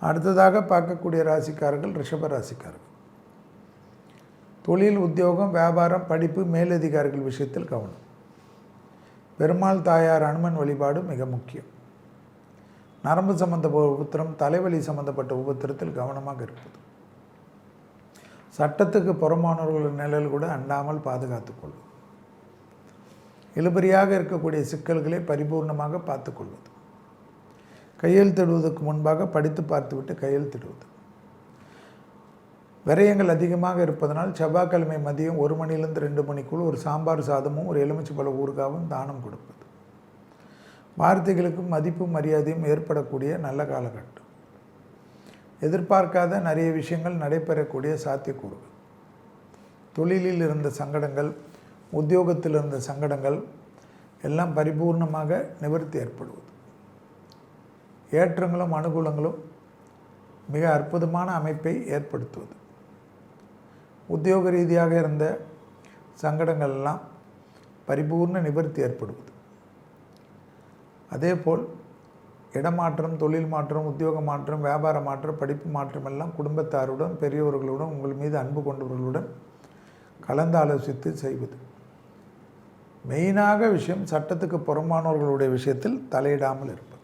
அடுத்ததாக பார்க்கக்கூடிய ராசிக்காரர்கள் ரிஷப ராசிக்காரர்கள். தொழில், உத்தியோகம், வியாபாரம், படிப்பு, மேலதிகாரிகள் விஷயத்தில் கவனம். பெருமாள் தாயார் அனுமன் வழிபாடு மிக முக்கியம். நரம்பு சம்பந்தப்பட்ட உபத்திரம், தலைவலி சம்பந்தப்பட்ட உபத்திரத்தில் கவனமாக இருப்பது. சட்டத்துக்கு புறமானவர்கள் நிழல் கூட அண்டாமல் பாதுகாத்துக்கொள்வது. இழுபறியாக இருக்கக்கூடிய சிக்கல்களை பரிபூர்ணமாக பார்த்துக்கொள்வது. கையெழுத்திடுவதற்கு முன்பாக படித்து பார்த்துவிட்டு கையெழுத்திடுவது. விரயங்கள் அதிகமாக இருப்பதனால் செவ்வாய்க்கிழமை மதியம் 1 மணிலிருந்து 2 மணிக்குள் ஒரு சாம்பார் சாதமும் ஒரு எலுமிச்சைப்பழ ஊறுகாவும் தானம் கொடுப்பது. வார்த்தைகளுக்கும் மதிப்பும் மரியாதையும் ஏற்படக்கூடிய நல்ல காலகட்டம். எதிர்பார்க்காத நிறைய விஷயங்கள் நடைபெறக்கூடிய சாத்தியக்கூறுகள். தொழிலில் இருந்த சங்கடங்கள், உத்தியோகத்தில் இருந்த சங்கடங்கள் எல்லாம் பரிபூர்ணமாக நிவர்த்தி ஏற்படுவது. ஏற்றங்களும் அனுகூலங்களும் மிக அற்புதமான அமைப்பை ஏற்படுத்துவது. உத்தியோக ரீதியாக இருந்த சங்கடங்கள் எல்லாம் பரிபூர்ண நிவர்த்தி ஏற்படுவது. அதேபோல் இடமாற்றம், தொழில் மாற்றம், உத்தியோக மாற்றம், வியாபார மாற்றம், படிப்பு மாற்றம் எல்லாம் குடும்பத்தாருடன், பெரியவர்களுடன், உங்கள் மீது அன்பு கொண்டவர்களுடன் கலந்து ஆலோசித்து செய்வது. மெயினாக விஷயம், சட்டத்துக்கு புறம்பானவர்களுடைய விஷயத்தில் தலையிடாமல் இருப்பது.